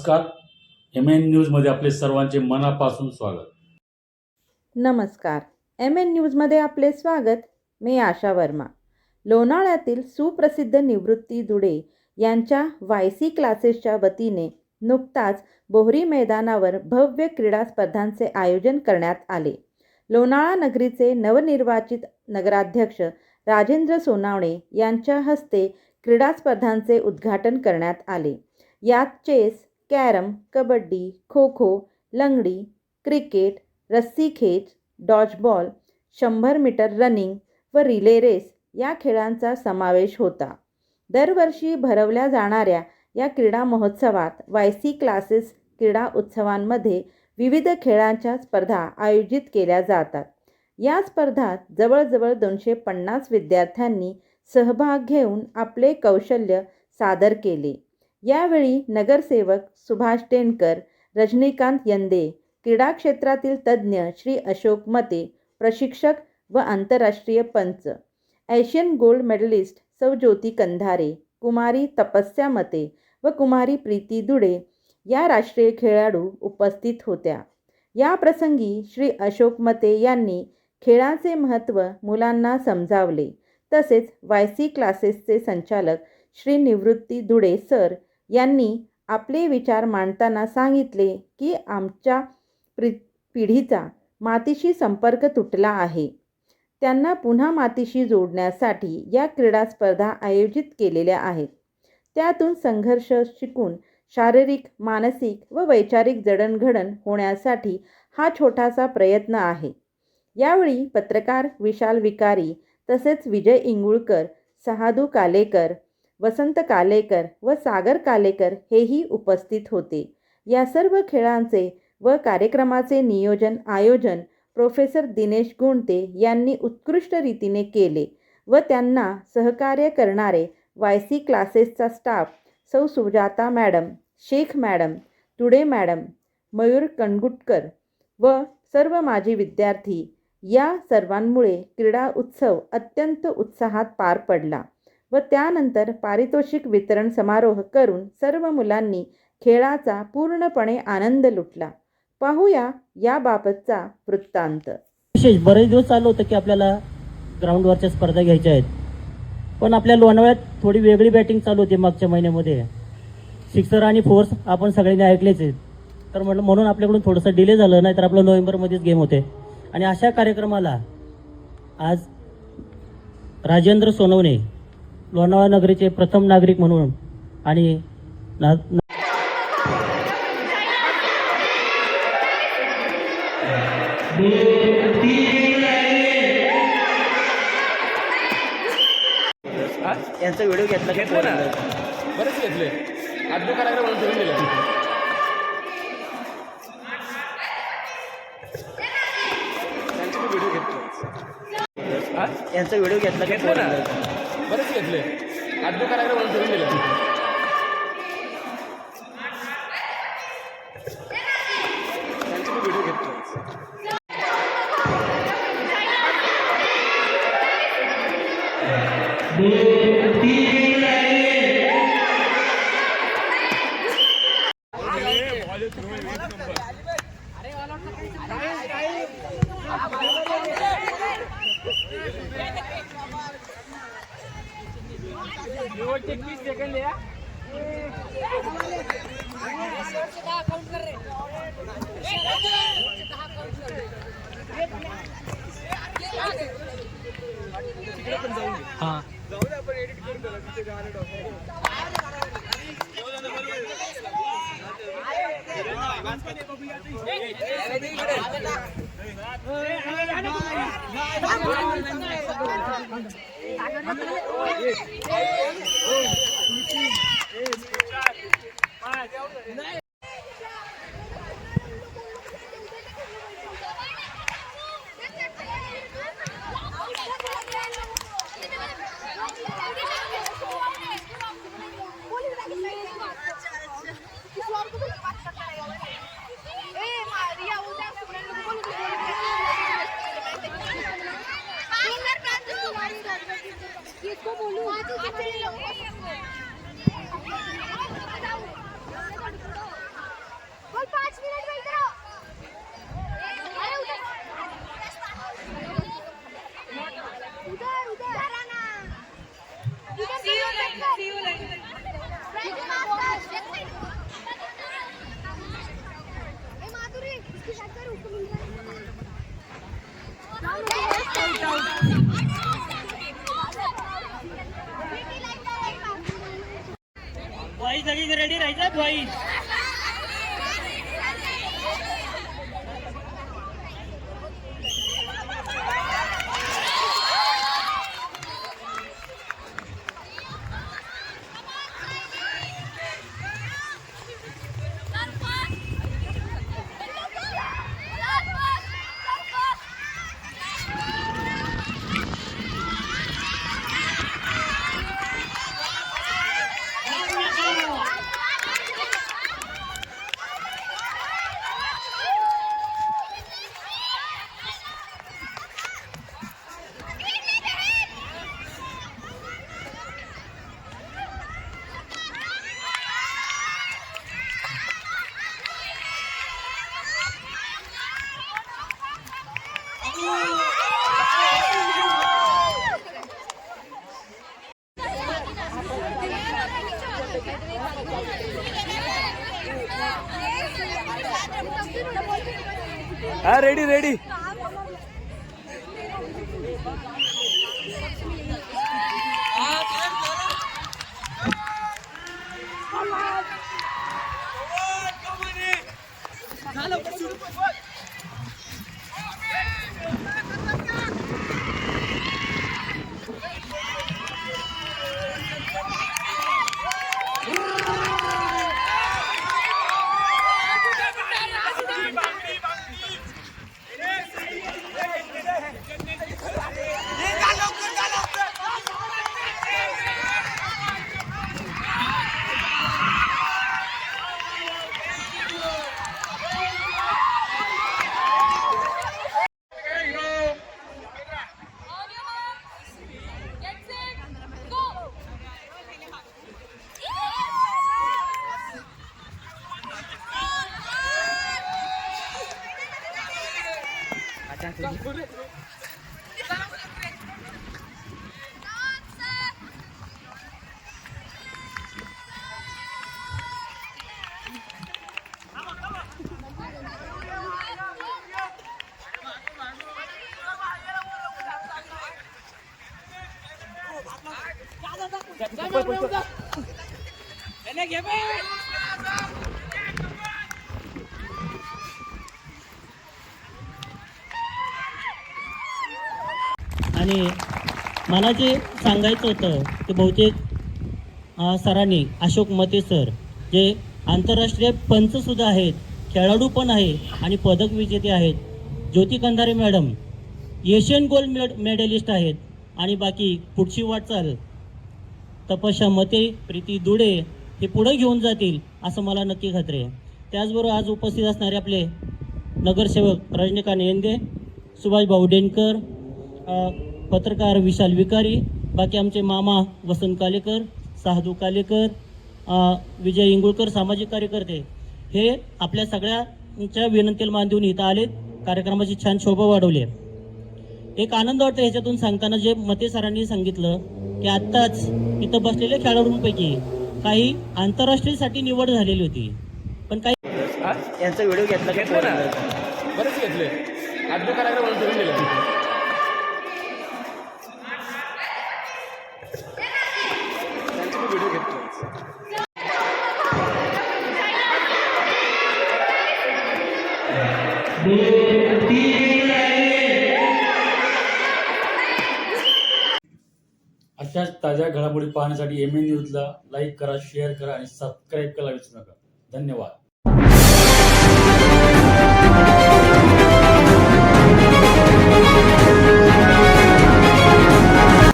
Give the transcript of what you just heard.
नमस्कार. MN न्यूजमध्ये आपले सर्वांचे मनापासून स्वागत. नमस्कार. MN न्यूजमध्ये आपले स्वागत. मी आशा वर्मा. लोणावळ्यातील सुप्रसिद्ध निवृत्ती दुडे यांच्या YC क्लासेसच्या वतीने नुकताच बोहरी मैदानावर भव्य क्रीडा स्पर्धांचे आयोजन करण्यात आले. लोणावळा नगरीचे नवनिर्वाचित नगराध्यक्ष राजेंद्र सोनावणे यांच्या हस्ते क्रीडा स्पर्धांचे उद्घाटन करण्यात आले. यात चेस, कॅरम, कबड्डी, खो खो, लंगडी, क्रिकेट, रस्सीखेच, डॉजबॉल, 100 मीटर रनिंग व रिले रेस या खेळांचा समावेश होता. दरवर्षी भरवल्या जाणाऱ्या या क्रीडा महोत्सवात YC क्लासेस क्रीडा उत्सवांमध्ये विविध खेळांच्या स्पर्धा आयोजित केल्या जातात. या स्पर्धात जवळजवळ 250 विद्यार्थ्यांनी सहभाग घेऊन आपले कौशल्य सादर केले. यावेळी नगरसेवक सुभाष टेंडकर, रजनीकांत यंदे, क्रीडा क्षेत्रातील तज्ज्ञ श्री अशोक मते, प्रशिक्षक व आंतरराष्ट्रीय पंच, एशियन गोल्ड मेडलिस्ट सौ ज्योती कंधारे, कुमारी तपस्या मते व कुमारी प्रीती दुडे या राष्ट्रीय खेळाडू उपस्थित होत्या. या प्रसंगी श्री अशोक मते यांनी खेळाचे महत्त्व मुलांना समजावले. तसेच YC क्लासेसचे संचालक श्री निवृत्ती दुडे सर यांनी आपले विचार मांडताना सांगितले की आमच्या पिढीचा मातीशी संपर्क तुटला आहे. त्यांना पुन्हा मातीशी जोडण्यासाठी या क्रीडा स्पर्धा आयोजित केलेल्या आहेत. त्यातून संघर्ष शिकून शारीरिक, मानसिक व वैचारिक जडणघडण होण्यासाठी हा छोटासा प्रयत्न आहे. यावेळी पत्रकार विशाल विकारी तसेच विजय इंगुळकर, सहादू कालेकर, वसंत कालेकर व सागर कालेकर हेही उपस्थित होते. या सर्व खेळांचे व कार्यक्रमाचे आयोजन प्रोफेसर दिनेश गुंटे यांनी उत्कृष्ट रीतीने केले व त्यांना सहकार्य करणारे YC क्लासेसचा स्टाफ सौ Sujata madam, Shaikh madam, Tude madam, Mayur Kangutkar व सर्व माजी विद्यार्थी या सर्वांमुळे क्रीडा उत्सव अत्यंत उत्साहात पार पडला व त्यानंतर पारितोषिक वितरण समारोह करून सर्व मुलांनी खेळाचा पूर्णपणे आनंद लुटला. पाहूया याबाबतचा वृत्तांत. विशेष बरेच दिवस चालू होतं की आपल्याला ग्राउंडवरच्या स्पर्धा घ्यायच्या आहेत, पण आपल्या लोणावळ्यात थोडी वेगळी बॅटिंग चालू होती मागच्या महिन्यामध्ये. सिक्सर आणि फोर्स आपण सगळ्यांनी ऐकलेच आहेत, तर म्हणून आपल्याकडून थोडंसं डिले झालं, नाही तर आपलं नोव्हेंबरमध्येच गेम होते. आणि अशा कार्यक्रमाला आज राजेंद्र सोनवणे लोणावळा नगरीचे प्रथम नागरिक म्हणून आणि यांचा व्हिडिओ घेतला बरेच घेतले आदू करायला म्हणून ठेवून दिले. यांचा व्हिडिओ घेतला बरेच घेतले आदू करायला म्हणून ठेवून दिले. किसको बोलूं? बाई सगळी रेडी राहायचं बाई. हा रेडी रेडी. आणि मला जे सांगायचं होतं ते बहुतेक सरांनी, अशोक मते सर जे आंतरराष्ट्रीय पंचसुद्धा आहेत, खेळाडू पण आहे आणि पदक विजेते आहेत, Jyoti Kandhare madam Asian gold medallist आहेत आणि बाकी पुढची वाटचाल तपस्या मते, प्रीती दुडे हे पुढे घेऊन जातील असं मला नक्की खात्री आहे. त्याचबरोबर आज उपस्थित असणारे आपले नगरसेवक रजनीकांत येंदे, सुभाष भाऊ डेनकर, पत्रकार विशाल विकारी, बाकी आमचे मामा वसंत कालेकर, साधू कालेकर, विजय इंगुळकर, सामाजिक कार्यकर्ते हे आपल्या सगळ्यांच्या विनंतीला मान देऊन इथं आलेत. कार्यक्रमाची छान शोभा वाढवली आहे. एक आनंद वाटतो ह्याच्यातून सांगताना जे मते सरांनी सांगितलं की आत्ताच इथं बसलेल्या खेळाडूंपैकी काही आंतरराष्ट्रीयसाठी निवड झालेली होती, पण काही यांचा व्हिडिओ घेतला बरेच घेतले. आठ दुकानाकडे वळून ठेवून दिले. व्हिडिओ घेतला. अशाच ताज्या घडामोडी पाहण्यासाठी MN न्यूजला लाईक करा, शेअर करा आणि सबस्क्राईब करायला विसरू नका. धन्यवाद.